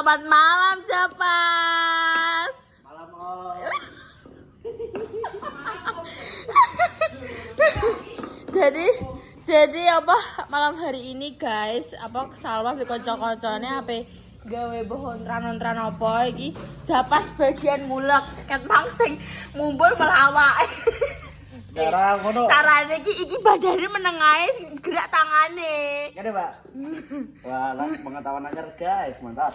Selamat malam, Japas. Malam, Om. Jadi apa malam hari ini guys, apa Salwa be kanca-kancane ape gawe bohon-tran apa iki Japas bagian ngulek ket mangsing mumbul melawak. Cara ngono. Carane iki badane meneng ae gerak tangane. Ngene, Pak. Wah, lah pengetahuan anyar, guys. Mantap.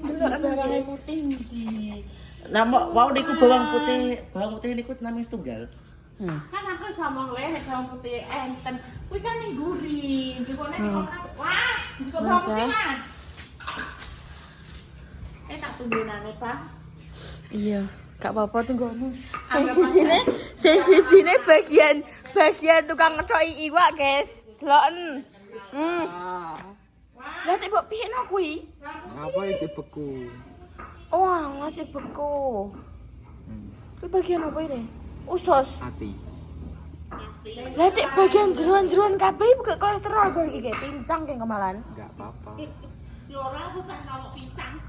Delok bawang putih iki. Nah, wow niku bawang putih niku namanya tunggal. Kan aku sama nek bawang putih enten. Kuwi kan ning gurih, jebone ning kulkas. Wah, juga bawang putih kan. Tak tunggunane, Pak. Iya, gak apa-apa tunggu. Sing sijine bagian tukang ngethoki iwak, guys. Deloken. Lah nek mbok piye no kuwi? Apa iki beku? Oh, ngajak beku. Kuwi bagian apa ini? Usus. Hati. Lah nek bagian jeroan-jeroan kabeh buka kolesterol bar iki pincang keng kemalan. Enggak apa-apa. Yo ora aku tak mau pincang.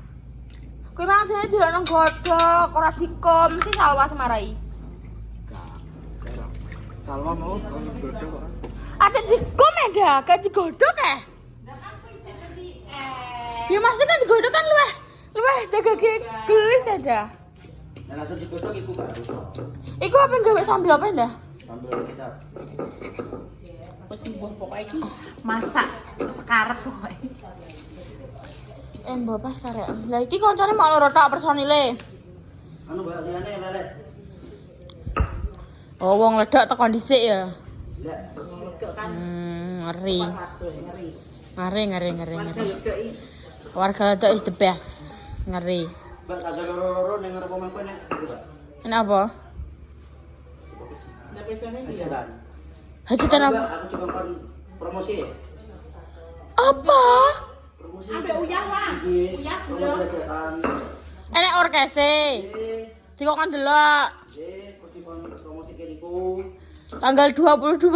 Kuwi mang jane delok nang godhog, ora dikom, mesti Salwa semarai. Enggak. Salwa mau godhog kok. Ate dikom eda, gak digodhog Lah kan kuwi jadi Ya maksudnya kan digodhog kan luweh dagage gelis ada. Nah, langsung digodhog iku baru. Iku apa gawe sambel apa ndah? Sambal kecap. Wis mbuh pokoke iki masak sekarep pokoke. Mbok pas karek. Lah iki koncone mau loro tok personile. Anu Mbak liyane lele. Oh, wong ledok tekan dhisik ya. Lah, Ledok kan Ngeri. ngeri. Ngeri. Ledok iki Warga ledok is the best. Ngeri. Mbak agak loro-loro ning ngarep omahku nek iki, Pak. Ini apa? Lah pesone ndi? Hajatan. Hajatan apa? Aku juga kan promosi ya. Apa? Promosi. Ambek uyah, Wah. Uyah, Promosi hajatan. Enek orkese. Dikon delok. Pergi promosi kayak niku. Tanggal 22.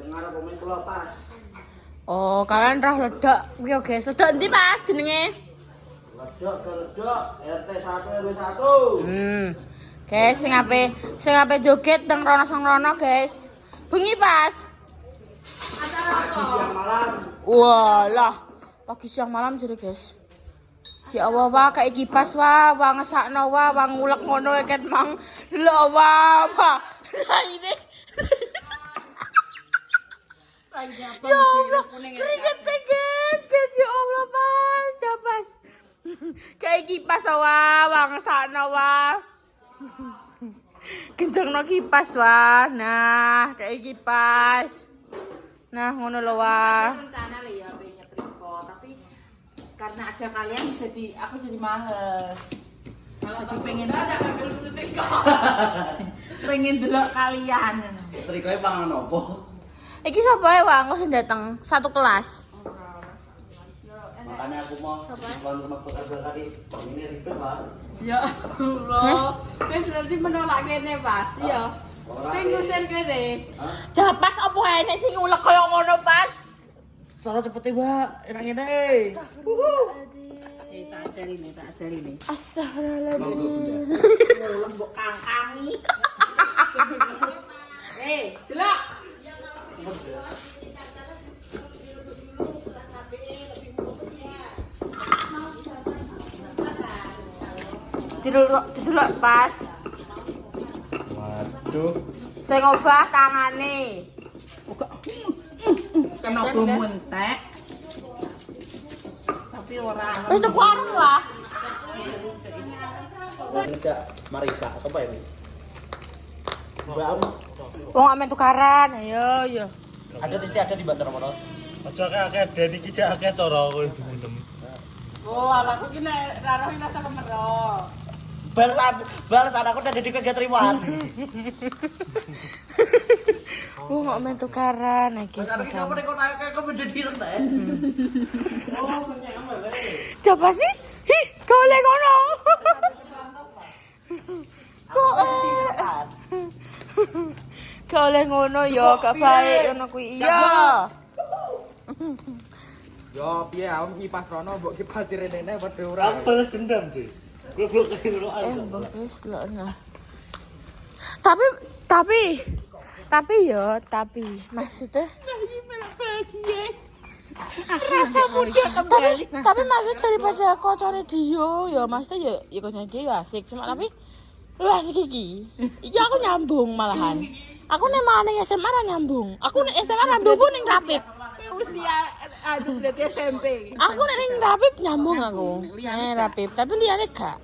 Ngarep pemain kula pas. Oh, kalian roh ledok. Kuwi yo guys, ledok endi Pas jenenge? Ledok RT 1 RW 1. Guys, sing ape joget teng rono-rono guys. Bengi Pas. Pagi siang malam. Walah, pagi siang malam jadi guys. Ya Allah, wah kayak kipas wah ngesakno wah ngulek ngono ket mang. Delok wah. Lah ini. Ya Allah, keringet guys, ya Allah Pas. Kayak kipas wah ngesakno wah. Kencengno kipas wah. Nah, kayak kipas. Nah, ngono lho wah. Rencana lho ya pengen nyetrika, tapi karena ada kalian aku jadi males. Jadi pengen ada kabel setrika. Pengen delok kalian. Setrikae pangan opo? Iki sapa ae wah sing dateng satu kelas. Makanya aku mau pulang rumah pekerja tadi. Ini ribet, Pak. Ya Allah. Wis berarti menolak kene, Pas. Ya. Sing ngusir kene. Japas apa enek sing ngulek kaya ngono Pas? Cara cepet Mbak, enak-enak. Tak ajari nih. Astagfirullahaladzim. Lembok kangkangi. Delok. Didelok Pas. Waduh. Sing ngobah tangane. Kena mentek. Tapi ora. Wis tuku arep wah. Ngejak Marisa atau apa ini? Mbak, Wong ame tukaran, ayo. ada di Bantar Motor. Aja akeh den iki cek akeh cara kowe dinem. Oh, anakku ki nek ra roh rasa kemero. Balas anakku udah jadi kegatriwan. Wong ame tukaran iki. Karena kita mereka kayak menjadi rendah. Oh, bener. Coba sih? Hi, kau lek ngono. Kok kau lek ngono yo, gak baik ngono kuwi. Iya. Yo piye aku kipas rono mbok kipas rene padha ora. Aku balas dendam sih. Gue blok kayak lo bagus loh nah. Tapi maksudnya Rasa muda kembali. tapi maksud daripada kocone dia ya maksudnya ya kocone dia ya asik cuma tapi lu asik iki aku nyambung malahan aku nek maneh SMA ra nyambung aku nek SMA nyambung ning rapip Usia aduh berarti SMP. aku nek ning rapip nyambung aku rapip tapi liyane gak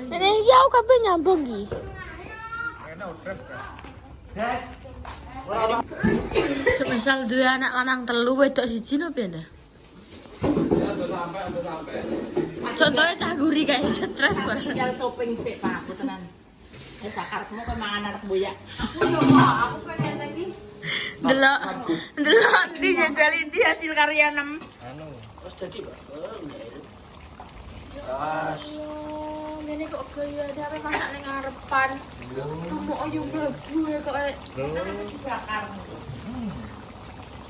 nek iki aku kabeh nyambung iki Des. semisal duwe anak lanang telu wedok siji no piye ndak contohnya cah guri kayak stres banget Tinggal shopping sih Pak, aku tenan. Ya sakarepmu kok mangan anak boyak. Aku pengen lagi. delok di jajali di hasil karya 6 Anu, Wes dadi, Pak. ini kok gaya ada apa masak ning ngarepan kamu ayo mlebu ya kok Bakar.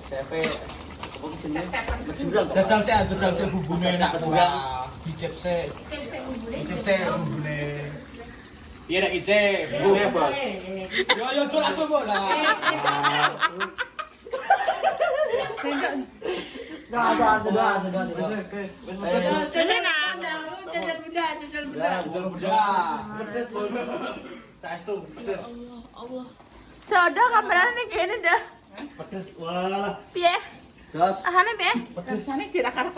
Sepe apa jenenge? jajal sih bumbune enak juga. Dicep sih bumbune. Iya nek icep. Bunga, Bos. Yo jual langsung kok lah. Sudah. jajal bunda Pedes, Bos. Saestu pedes. Allah seada kameranya nih kayaknya dah Pedes. Walah. piye Jos. ahane piye Rasane jira karep.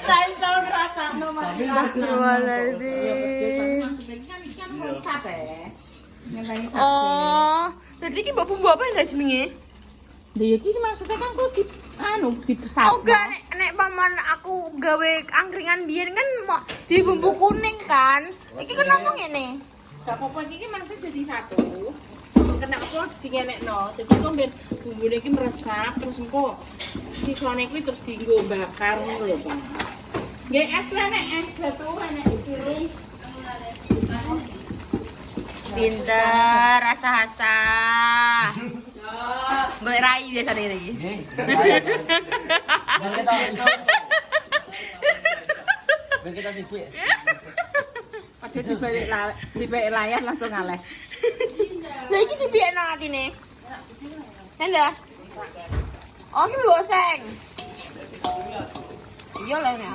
Lain tau ngrasakno Mas. Astagfirullahaladzim Kan rusak Ngenai sakit. oh berarti ini mbak bumbu apa yang jenenge Lha iki maksudnya kan kok dipesat. oh gak nek paman aku gawe angkringan biyen kan mau di bumbu kuning kan iki kenapa ngene Gak apa-apa iki masih jadi satu. Kena apa dingenekno. Dadi kok ben bumbune iki meresap terus engko sisane kuwi terus dienggo bakar ngono lho, Pak. Nggih es lah nek es batu nek dipilih. pinter rasa-rasa golek rai biasanya lagi Ben kita sibuk. Padahal dibalik layar langsung ngaleh. lah iki dipiyekno atine Nanda oh iki boseng iya lah nek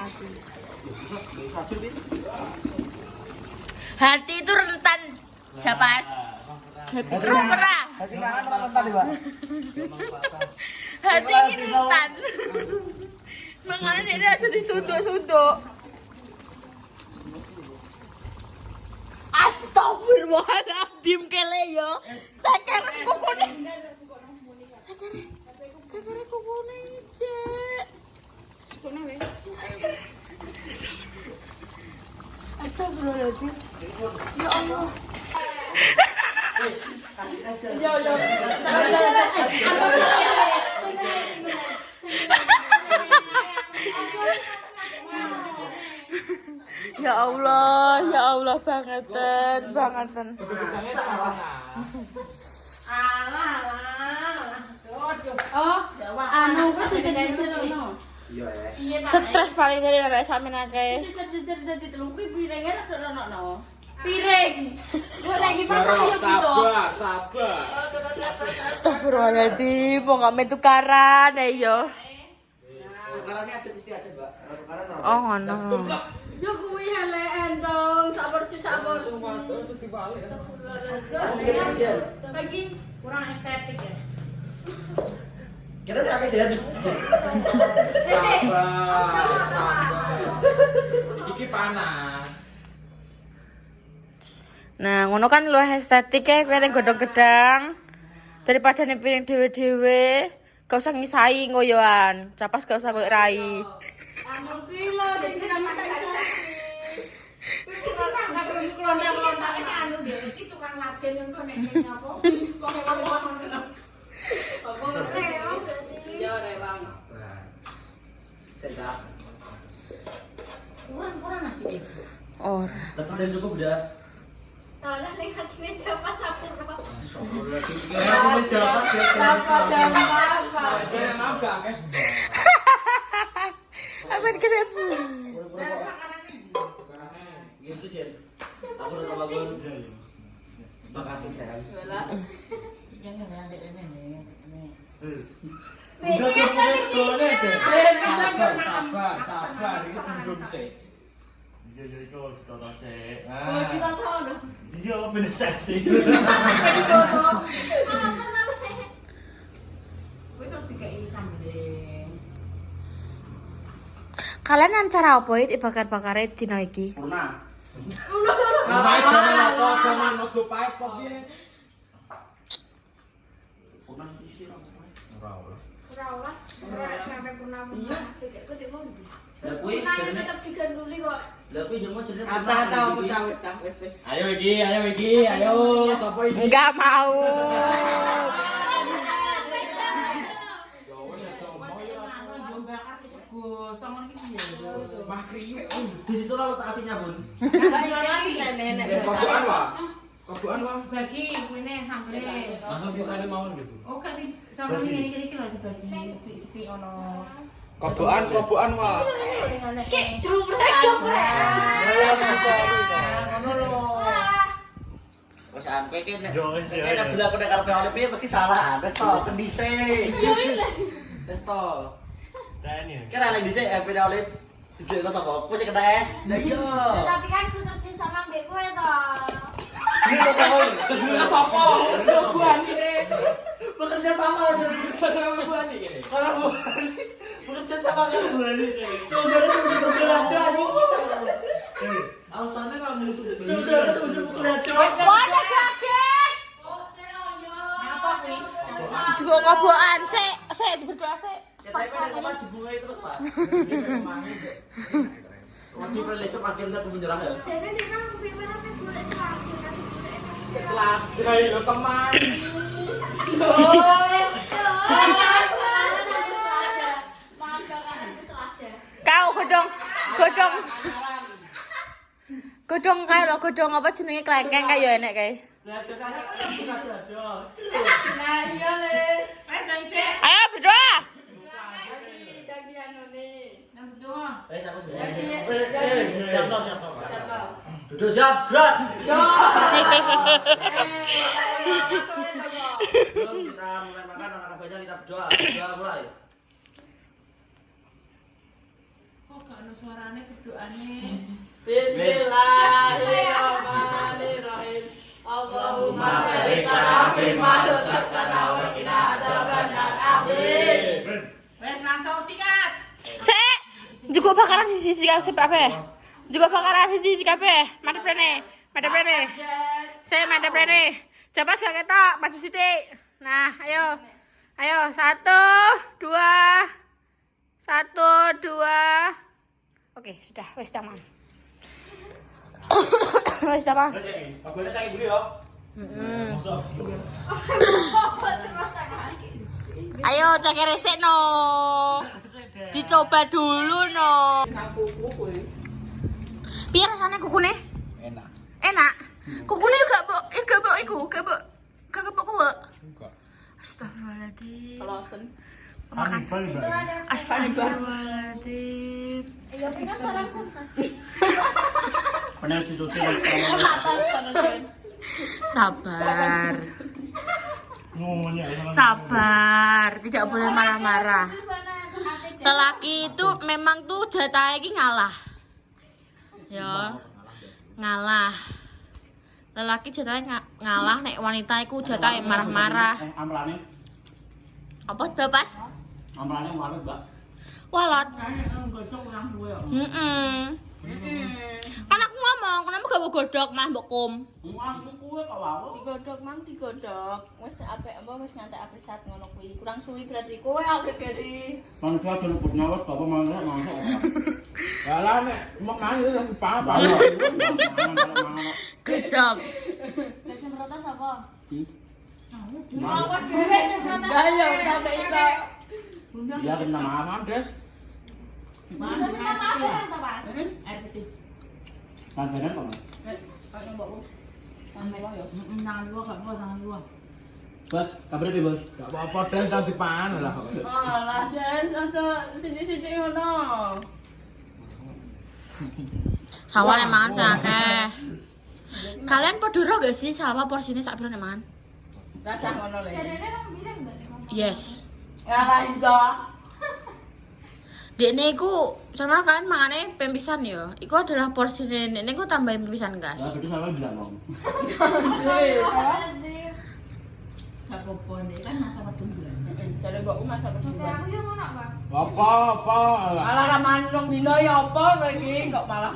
hati itu rentan Japas Rupera Hati kangen ora rentan, Pak. hati ini rentan makanya dia harus disuduk-suduk Astagfirullahaladzim kele yo ceker kukune ceker kukune cek Astagfirullahaladzim ya Allah ya Allah bangetan Oh, anu kok jejer-jejer ngono. Iya ya. stres paling dari arek sampean akeh Jejer-jejer dadi telung kuwi piringe rada rono. Piring. Gua lagi pasang yo gitu. Sabar. Astagfirullahaladzim mau gak main tukaran ayo Tukarannya ada istiadat, Mbak. Tukaran ora. oh ngono Yo kuwi helekan dong, sabar sih. Bagi kurang estetik ya. Kita sampai dia. Iki panas. nah ngono kan lu estetik ya kowe ning godhong gedang daripada ning piring dhewe-dhewe gak usah ngisai ngoyoan capas gak usah golek rai Anu ki lho sing kita masak-masak. Kita sangat kelontar-kelontar ini anu dia iki tukang laden ngono nek apa. Pokoke-pokoke ngono. Apa rewang sih? Yo rewang. Cedak. Kurang nasi itu. ora Tapi dan cukup udah. Tolong ning hatine Japa Sapura. Aku menjawab ya. Japa. Saya nabrak ya. main grab. Gitu, Jen. Aku udah tambah gue. Makasih, sayang. Udah kepunya sekolahnya aja. Sabar. Ini belum sih. Iya, jadi kau ditata sih. Iya, bener tadi. Kuwi terus dikei sambel. Kalian acara apa iki bakar-bakare dina iki? Purna. Jangan ojo pae kok piye. Purna sih Ora. Lah kuwi jenenge tetap diganduli kok. lah kuwi jenenge jenenge Ata-ata apa wis. Ayo iki, ayo sapa iki? Enggak mau. Mah kriuk. Di situ lah lokasinya, Bun. Kobokan wah. Bagi kuwine sambel. Langsung pisane mawon gitu. Oh, kan sama ngene-ngene iki lho dibagi sithik ono. Kobokan wah. Kek domprek. Ngono lho. Wes ampe iki nek Yo, wis, ya, nek ya. bilang nek karepe oleh piye mesti salah. Wes to, kendise. Wes to. Tanya. Kira lagi dhisik MP oleh dijelo sapa? Kowe sing kena. Lah iya. Tapi kan ku kerja sama mbek kowe to. Ini sapa iki? Sebenarnya sapa? Buan ini. Bekerja sama sama Buan ini. Kalau Buan bekerja sama kan Buan ini. Saudara sudah bekerja nih. Alasannya kamu itu. Saudara sudah bekerja. Waduh kaget. Apa kuwi? Juga kobokan sik berdoa sik. CTP dan kemana dibungai terus Pak. Waktu rilis akhirnya aku menyerah ya. Jadi dia kan kepingin apa golek selagi kan. Selagay lo teman. Kau godong kae lho, godong apa jenenge klengkeng kae ya enek kae. Lah kesana kan bisa ada. Nah, iya le. Wes nang cek. Ayo berdoa. Nang berdua. Aku Jadi- siap no. Duduk siap, gerak. Belum kita mulai makan anak abahnya kita berdoa. Berdoa mulai. Kok gak ono suarane berdoane? Bismillahirrahmanirrahim. Allahumma barik lana fi ma razaqtana wa qina adzabannar. Amin. Wes langsung sikat. Sik, juga bakaran di sisi kabeh. Juga bakaran di sisi kabeh. Madhep rene. Sik madhep rene. Japas gak ketok, maju sithik. Nah, ayo. Ayo, 1 2 1 2. Oke, sudah, wis taman. Wis taman. Abahnya tak gede ya. Ayo cek resik no. Dicoba dulu no. Piye rasane kukune? Enak. Enak. Kukune gak mbok iku, gak mbok kuwek. Astagfirullahaladzim. Klosen. Hannibal mbak. Astagfirullahaladzim. Ya kan saranku. Benar dicuci. Sabar. Ngomongnya. Sabar, tidak boleh marah-marah. Lelaki itu memang tuh jatahnya iki ngalah. Ya. Ngalah. Lelaki jatahnya ngalah, nek wanita iku jatahnya marah-marah. Amplane. Apa Bapak? Amplane walut, Mbak. Walot. Gosok ulang duwe. Kan aku ngomong, kenapa gak mau godok mah mbok kum? Aku kuwe kok wae. Digodhog mang digodhog. Wis apik apa wis ngantek apik sat ngono kuwi. Kurang suwi berarti kowe aku gegeri. Manusia jero put nyawa bapak mangga mangga. Ya lah nek mau nang itu lagi apa? Good job. Lah sing protes sapa? Mau. Apa dhewe sing protes? Ayo sampe iso. Ya kena maaf, Des. Mana minta maaf kan ta, Pak? Air putih. Santenan kok. Ayo mbokku. Sampe wae yo. Tangan dua gak apa tangan dua. Bos, kabar piye, Bos? Gak apa-apa deh tadi pan lah. Alah, Des, aja sithik-sithik ngono. Salwa nek mangan sing akeh. Kalian padha ro gak sih salwa porsine sak piro nek mangan? Rasa ngono le. Yes. Ora iso. Dekne iku sama kalian mangane pempisan ya. Iku adalah porsine dekne iku tambahin pempisan gas. Lah berarti sama bilang dong. Gak apa-apa nih kan masa pertumbuhan. Jare mbokku masa pertumbuhan. Apa? Malah raman rong dino ya apa kowe iki kok malah.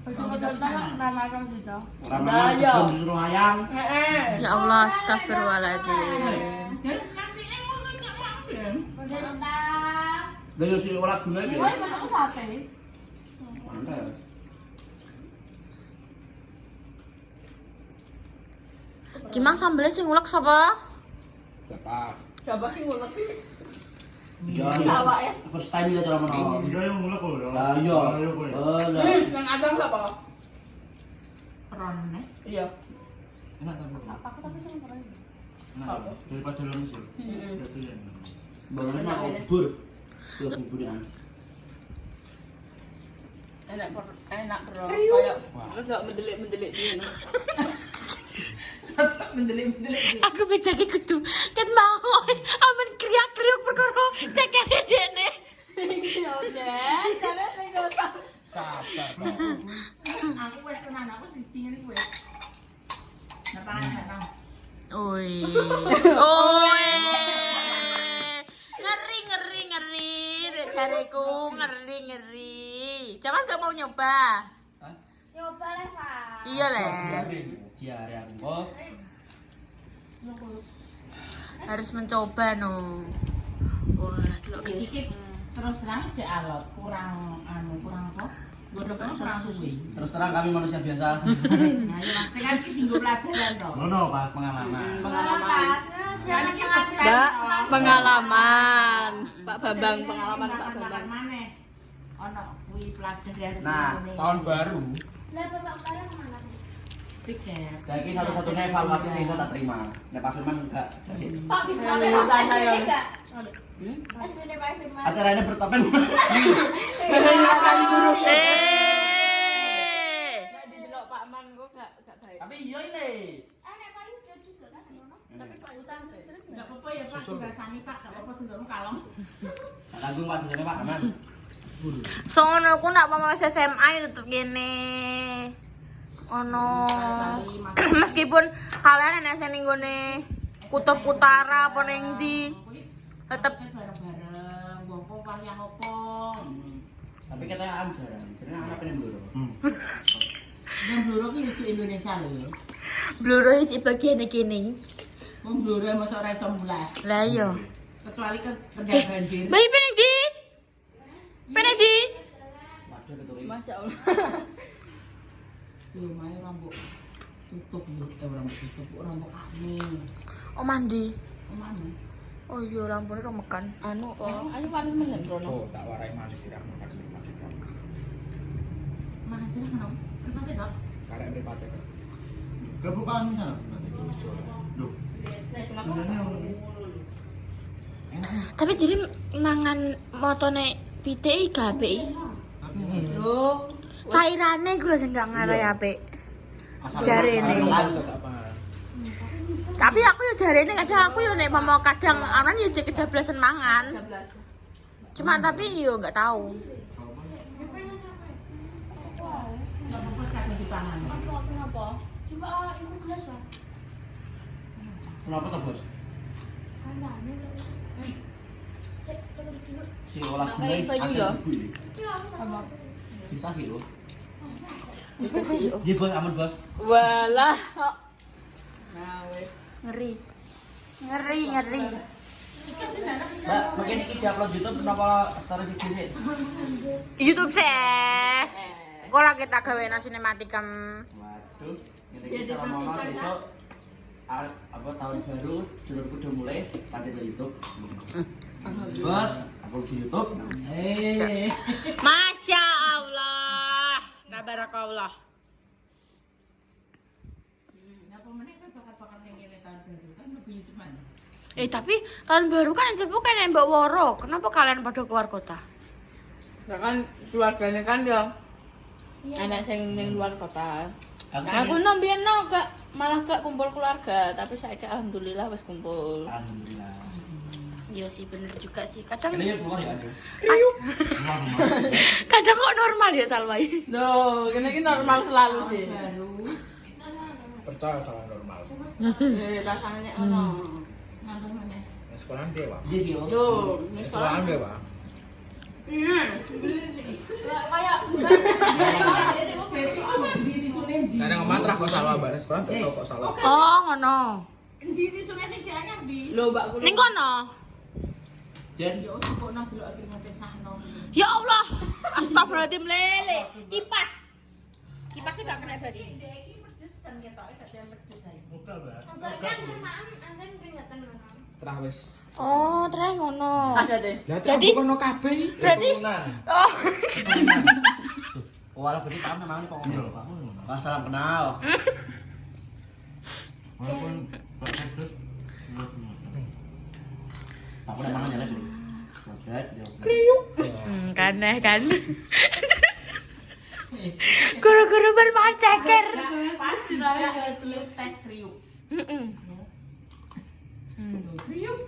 Ramadan gitu. Lah, iya. Sebelum disuruh ayang. Heeh. Ya Allah, astagfirullahaladzim. Dan kasihnya ngono gak mau. Lah yo sing ora guna iki. sate. Mantap. Gimana sambelnya sing ngulek sapa? Dapat. Siapa sih ngulek sih? Iya. Awak ya. First time kita cara menolong. Iya yang mulai kok. Lah iya. Lah. Yang adem sapa? Peron nih. Iya. Enak tapi. Aku tapi sing pernah. Nah, daripada lemes ya. Berarti ya. Bangunnya mah bubur. Tuh buburan. Enak bro. Kayak enggak mendelik-mendelik dino. Mendelik-mendelik dino. Aku bejake kudu kan mau amen kriak-kriuk perkara cekere dekne. Ya udah, jare sing ngono. Sabar. Aku wes tenan aku siji ngene wes. Napa. Oi. Ngeri. Dek jareku ngeri. Jangan gak mau nyoba. Nyoba le, Pak. Iya le. Diare aku kok. Harus mencoba no. Wah, delok iki. Terus terang cek alot, kurang apa? Godhoknya kurang suwi. Terus terang kami manusia biasa. Nah, ya Mas kan iki tinggal pelajaran to. Nono pas pengalaman. Pengalaman. Kan iki pas Mbak, pengalaman. Pak Bambang, pengalaman Pak Bambang. Maneh. Ono kuwi pelajaran. Nah, tahun baru. Lah Bapak kalian kemana? tiket. Nah, ini satu-satunya evaluasi sing iso tak terima. Nek Pak Firman enggak. Pak Firman Iya, ada saya. enggak? SBD Pak Firman. Acaranya bertopeng. Sekali guru. Eh. Didelok Pak Man kok gak baik. Tapi iya ini. Nek Pak Yuda juga kan ngono. Tapi Pak Yuda Enggak apa-apa ya Pak, dirasani Pak, enggak apa-apa tunjukmu kalong. Tak tanggung Pak sebenarnya Pak aman. Sono aku nak mau masuk SMA ya tetep gini. Ono. Meskipun kalian enak sing ning gone kutub utara apa ning ndi, tetep bareng-bareng, opo wayang opo. Tapi katanya am jarang. Sebenarnya anak pengen bluro. Yang bluro ki di Indonesia lho. bluro iki bagian kene. Wong bluro mosok ora iso mulai. Lah iya. Kecuali kendang banjir. Bayi peneng di? Peneng di? Waduh keturi. Masya Allah. Yo mae rambut tutup yo rambut tutup rambut kane. Oh mandi. Omane. Oh iya rambutnya romekan. Anu apa? Ayo paling meneng Rono. tak warai manis sirah makan mati kamu. Makan sih kan. Mati tok. Karek mripate. Kebukaan di sana. Loh. Sebenarnya enak. Tapi jadi mangan motone pitik gabe. Loh, Cairane gue sing gak ngarai apik. Asal Jarene. Tapi aku ya jarene kadang aku ya nek mau kadang anan ya cek kejablasan mangan. 13. Cuma tapi yo enggak tahu. Enggak apa-apa sekali dipangan. Kenapa? Coba iku gelas lah. Kenapa toh, Bos? Si olah Pakai baju ya? Bisa sih lo. Bisa sih. Iya Bos, aman Bos. Walah. Nah, wes. Ngeri. Ngeri. Mbak, mungkin ini di-upload YouTube kenapa story sih sih? YouTube sih. Kok lagi tak gawe sinematikam. Waduh, ini cara ngomong besok apa tahun baru judulku udah mulai lanjut ke YouTube. Bos, upload di YouTube. Masya Allah. Tabarakallah. Napa meneh kan bakat-bakat yang ngene tahun baru kan lebih YouTube mana? Tapi tahun baru kan sepuh kan Mbak Woro. Kenapa kalian pada keluar kota? Nah kan keluarganya kan yang Anak sing ning luar kota. Aku Aku nombian malah gak kumpul keluarga, tapi saya alhamdulillah wis kumpul. alhamdulillah. Iya sih bener juga sih. Kadang Ini keluar ya ada. kadang kok normal ya Salwai. Loh, ini normal selalu sih. Percaya sama normal. Rasanya ono. Nah, sekolahan dia, Pak. Iya sih. Tuh, ini Sekolahan dia, Pak. Nah, yang mantrah kok salah, Mbak. Nah, sekolahan gak tau kok salah. Oh, ngono. Di sungai sing anyar di. Lho, Mbak. Ning kono. Dan Yo kok nak delok akhirnya tesahno. Ya Allah. Astagfirullahaladzim lele. Kipas. Kipasnya gak kena berarti. Dek iki pedesan ketoke gak ada pedes ae. Muka, Mbak. Terah wis. Oh, terus ngono. Ada deh. Lah Jadi kono kabeh. berarti Turunan. oh. walau berarti paham memang kok ngomong kamu. Salam kenal. Walaupun Pak Pedes Aku udah mangan ya lagi. Kan kan. Guru-guru bermain ceker. Pasti ra tes kriuk. Heeh. Kriuk.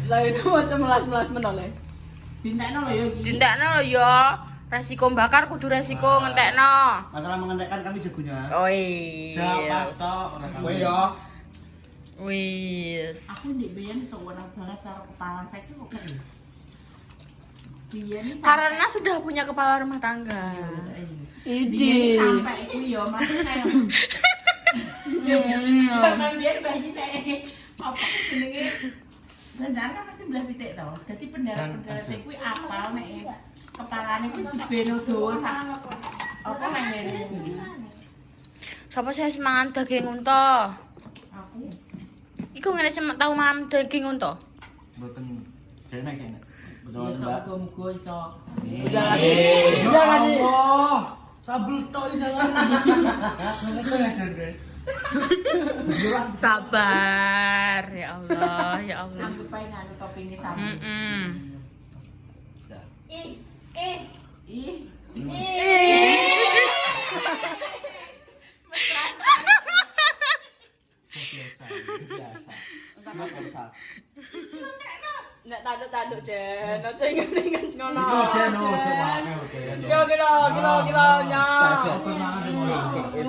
Lah itu macam melas-melas menoleh. Dintekno lho yo iki. Dindakno lho ya. Resiko bakar kudu resiko ngentekno. Masalah mengentekkan kami jagonya. Oh iya. Pas tok ora Kowe yo. Wis. Aku ndek biyen iso wenang banget karo kepala saya kok gak ya. Biyen Karena sudah punya kepala rumah tangga. Ide sampai iku yo masih kayak Jangan biar bayi nek apa jenenge ganjaran kan pasti belah pitik to. Dadi pendarat-pendarat kuwi apal nek kepalane kuwi dibeno dawa sak apa nang ngene. Sapa sing mangan daging unta? Aku Iku ngene sing tau mangan daging unta. Mboten kene kene. ya Betul, iso Mbak. muga-muga iso. Jangan Jangan lagi. Allah. Sabul tok jangan. Bener ya, Jan, guys. Sabar ya Allah, ya Allah. Anggap ae nganu toppinge sama. Ih, Biasa, biasa. Enggak biasa. Nek taduk-taduk Den, ojo inget-inget ngono. Iku den coba oke. Yo kira nya.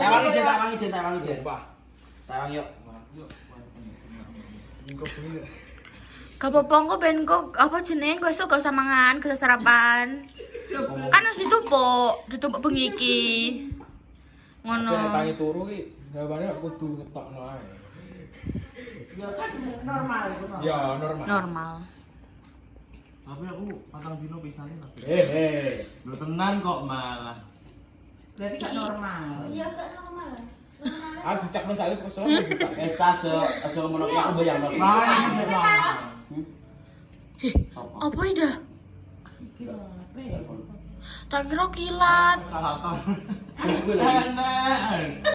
Tawangi, Den. Tawang yuk. Gak apa-apa kok ben kok apa jenenge kok esuk gak usah mangan, gak usah sarapan. Kan harus ditumpuk bengi iki. Ngono. Nek tangi turu ki, jawabane kudu ngetokno ae. ya kan normal itu. Ya, normal. Normal. Tapi aku patang dino pisahin tapi. Lu tenan kok malah. Berarti gak normal. Ah dicakno saiki kok sono buka. Aja ngono ki aku bayang kok. Apa ini? Tak kira kilat. Salah. Terus gue lagi.